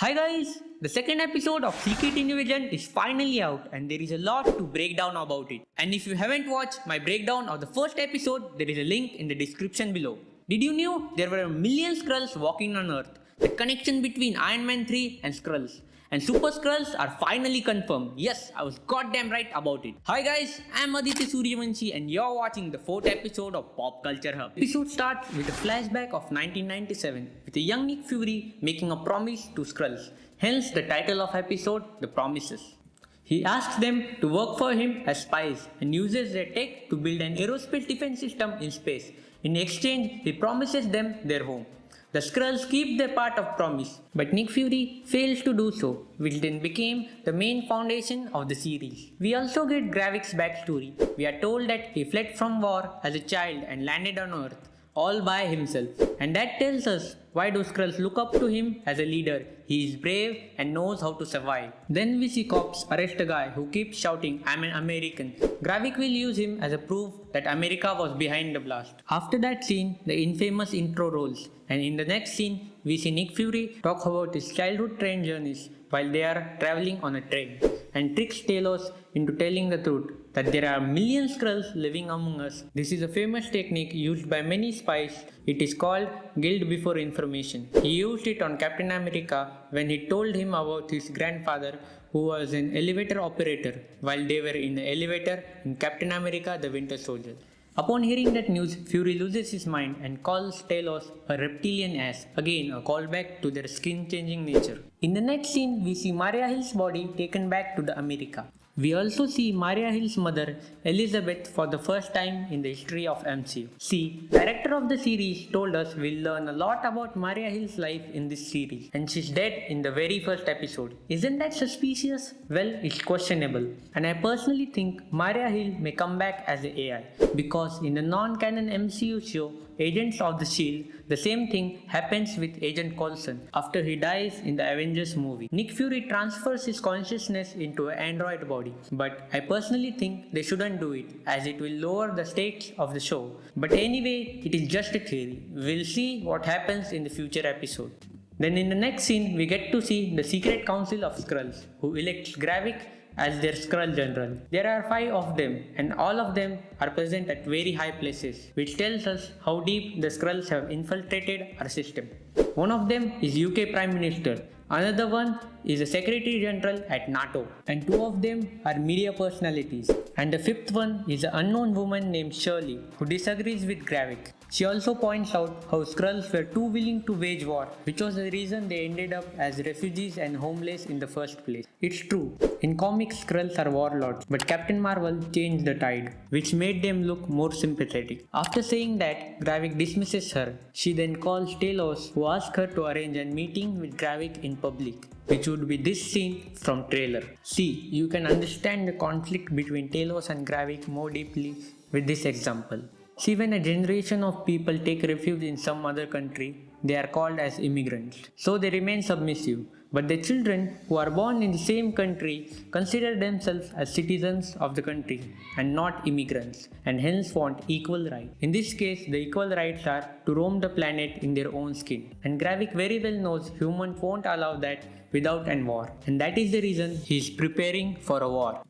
Hi guys, the second episode of Secret Invasion is finally out and there is a lot to break down about it. And if you haven't watched my breakdown of the first episode, there is a link in the description below. Did you know there were a million Skrulls walking on Earth? The connection between Iron Man 3 and Skrulls. And Super Skrulls are finally confirmed. Yes, I was goddamn right about it. Hi guys, I'm Aditya Suryavanshi and you're watching the 4th episode of Pop Culture Hub. The episode starts with a flashback of 1997 with a young Nick Fury making a promise to Skrulls. Hence the title of episode, The Promises. He asks them to work for him as spies and uses their tech to build an aerospace defense system in space. In exchange, he promises them their home. The Skrulls keep their part of promise, but Nick Fury fails to do so, which then became the main foundation of the series. We also get Gravik's backstory. We are told that he fled from war as a child and landed on Earth, all by himself. And that tells us why do Skrulls look up to him as a leader. He is brave and knows how to survive. Then we see cops arrest a guy who keeps shouting, "I'm an American." Gravik will use him as a proof that America was behind the blast. After that scene, the infamous intro rolls. And in the next scene, we see Nick Fury talk about his childhood train journeys while they are traveling on a train and tricks Talos into telling the truth that there are million Skrulls living among us. This is a famous technique used by many spies. It is called guilt before information. He used it on Captain America when he told him about his grandfather who was an elevator operator while they were in the elevator in Captain America the Winter Soldier. Upon hearing that news, Fury loses his mind and calls Talos a reptilian ass, again a callback to their skin-changing nature. In the next scene, we see Maria Hill's body taken back to the America. We also see Maria Hill's mother, Elizabeth, for the first time in the history of MCU. See, director of the series told us we'll learn a lot about Maria Hill's life in this series, and she's dead in the very first episode. Isn't that suspicious? Well, it's questionable, and I personally think Maria Hill may come back as an AI, because in the non-canon MCU show, Agents of the Shield, the same thing happens with Agent Coulson after he dies in the Avengers movie. Nick Fury transfers his consciousness into an android body, but I personally think they shouldn't do it as it will lower the stakes of the show. But anyway, it is just a theory. We'll see what happens in the future episode. Then in the next scene, we get to see the Secret Council of Skrulls, who elects Gravik as their Skrull general. There are 5 of them and all of them are present at very high places, which tells us how deep the Skrulls have infiltrated our system. One of them is UK Prime Minister, another one is the Secretary General at NATO, and 2 of them are media personalities, and the 5th one is an unknown woman named Shirley who disagrees with Gravik. She also points out how Skrulls were too willing to wage war, which was the reason they ended up as refugees and homeless in the first place. It's true, in comics Skrulls are warlords, but Captain Marvel changed the tide, which made them look more sympathetic. After saying that, Gravik dismisses her. She then calls Talos, who asks her to arrange a meeting with Gravik in public, which would be this scene from trailer. See, you can understand the conflict between Talos and Gravik more deeply with this example. See, when a generation of people take refuge in some other country, they are called as immigrants. So they remain submissive. But the children who are born in the same country consider themselves as citizens of the country and not immigrants, and hence want equal rights. In this case, the equal rights are to roam the planet in their own skin. And Gravik very well knows humans won't allow that without a war. And that is the reason he is preparing for a war.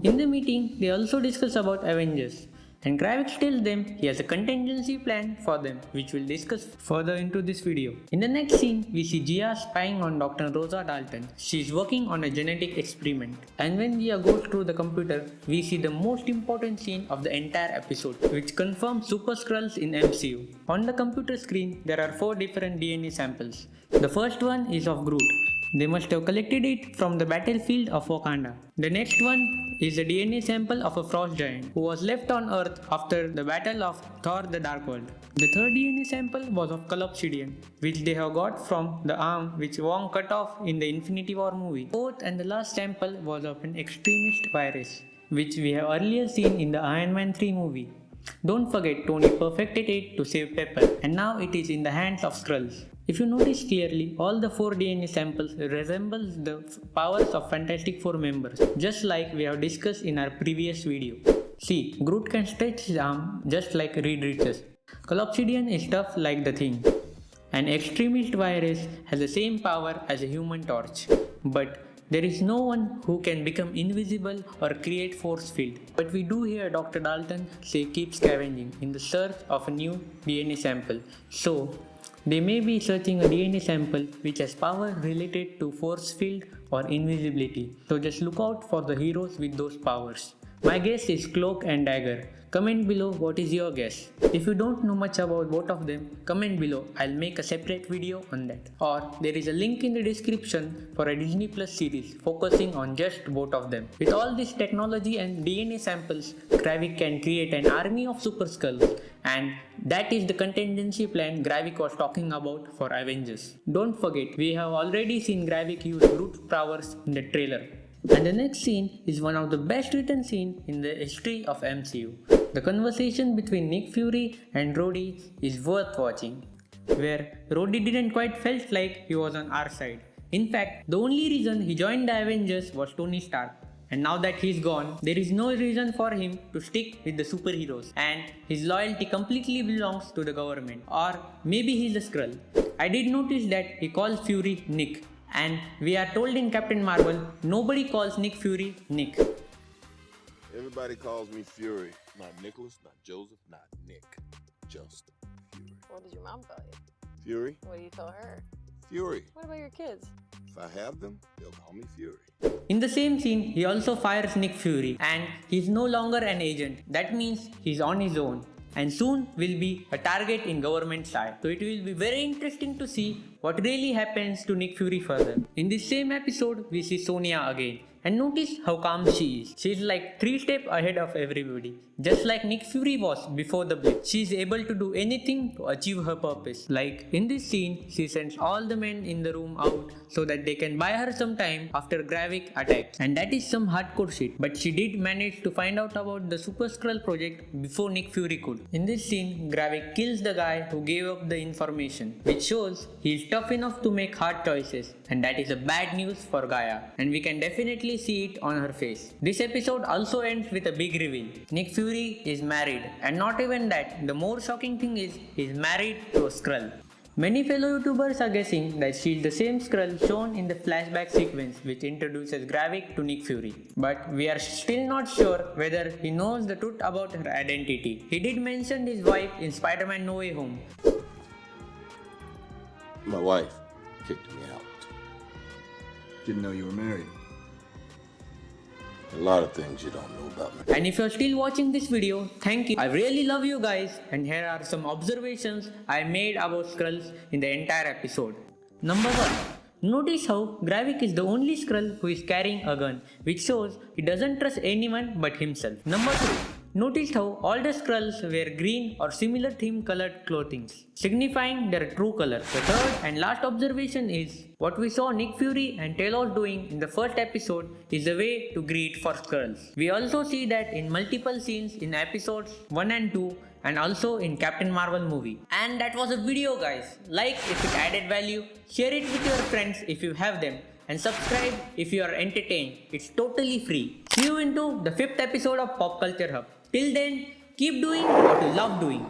In the meeting, they also discuss about Avengers. And Gravik tells them he has a contingency plan for them, which we'll discuss further into this video. In the next scene, we see Gia spying on Dr. Rosa Dalton. She is working on a genetic experiment. And when Gia goes through the computer, we see the most important scene of the entire episode, which confirms Super Skrulls in MCU. On the computer screen, there are 4 different DNA samples. The first one is of Groot. They must have collected it from the battlefield of Wakanda. The next one is a DNA sample of a frost giant who was left on Earth after the battle of Thor the Dark World. The third DNA sample was of Cloak, which they have got from the arm which Wong cut off in the Infinity War movie. Fourth and the last sample was of an extremist virus, which we have earlier seen in the Iron Man 3 movie. Don't forget, Tony perfected it to save Pepper, and now it is in the hands of Skrulls. If you notice clearly, all the 4 DNA samples resemble the powers of Fantastic Four members, just like we have discussed in our previous video. See, Groot can stretch his arm just like Reed Richards. Cloak is tough like the Thing. An extremist virus has the same power as a human torch, but there is no one who can become invisible or create force field. But we do hear Dr. Dalton say keep scavenging in the search of a new DNA sample. So, they may be searching a DNA sample which has power related to force field or invisibility. So just look out for the heroes with those powers. My guess is Cloak and Dagger. Comment below what is your guess. If you don't know much about both of them, comment below. I'll make a separate video on that. Or there is a link in the description for a Disney+ series focusing on just both of them. With all this technology and DNA samples, Gravik can create an army of Super Skrulls, and that is the contingency plan Gravik was talking about for Avengers. Don't forget, we have already seen Gravik use brute powers in the trailer. And the next scene is one of the best written scenes in the history of MCU. The conversation between Nick Fury and Rhodey is worth watching, where Rhodey didn't quite felt like he was on our side. In fact, the only reason he joined the Avengers was Tony Stark. And now that he's gone, there is no reason for him to stick with the superheroes, and his loyalty completely belongs to the government. Or maybe he's a Skrull. I did notice that he calls Fury Nick. And we are told in Captain Marvel, nobody calls Nick Fury Nick. Everybody calls me Fury. Not Nicholas, not Joseph, not Nick. Just Fury. What did your mom call you? Fury? What do you call her? Fury. What about your kids? If I have them, they'll call me Fury. In the same scene, he also fires Nick Fury, and he's no longer an agent. That means he's on his own, and soon will be a target in government's eye. So it will be very interesting to see what really happens to Nick Fury further. In this same episode, we see Sonya again. And notice how calm she is. She is like 3 steps ahead of everybody. Just like Nick Fury was before the blitz. She is able to do anything to achieve her purpose. Like in this scene, she sends all the men in the room out so that they can buy her some time after Gravik attacks. And that is some hardcore shit. But she did manage to find out about the Super Skrull project before Nick Fury could. In this scene, Gravik kills the guy who gave up the information, which shows he is tough enough to make hard choices. And that is a bad news for Gaia. And we can definitely see it on her face. This episode also ends with a big reveal. Nick Fury is married, and not even that, the more shocking thing is he's married to a Skrull. Many fellow YouTubers are guessing that she's the same Skrull shown in the flashback sequence which introduces Gravik to Nick Fury. But we are still not sure whether he knows the truth about her identity. He did mention his wife in Spider-Man No Way Home. My wife kicked me out. Didn't know you were married. A lot of things you don't know about me. And if you're still watching this video, thank you. I really love you guys, and here are some observations I made about Skrulls in the entire episode. Number 1. Notice how Gravik is the only Skrull who is carrying a gun, which shows he doesn't trust anyone but himself. Number 2. Notice how all the Skrulls wear green or similar theme colored clothing, signifying their true color. The third and last observation is what we saw Nick Fury and Talos doing in the first episode is a way to greet for Skrulls. We also see that in multiple scenes in episodes 1 and 2 and also in Captain Marvel movie. And that was a video, guys. Like if it added value, share it with your friends if you have them, and subscribe if you are entertained. It's totally free. See you into the 5th episode of Pop Culture Hub. Till then, keep doing what you love doing.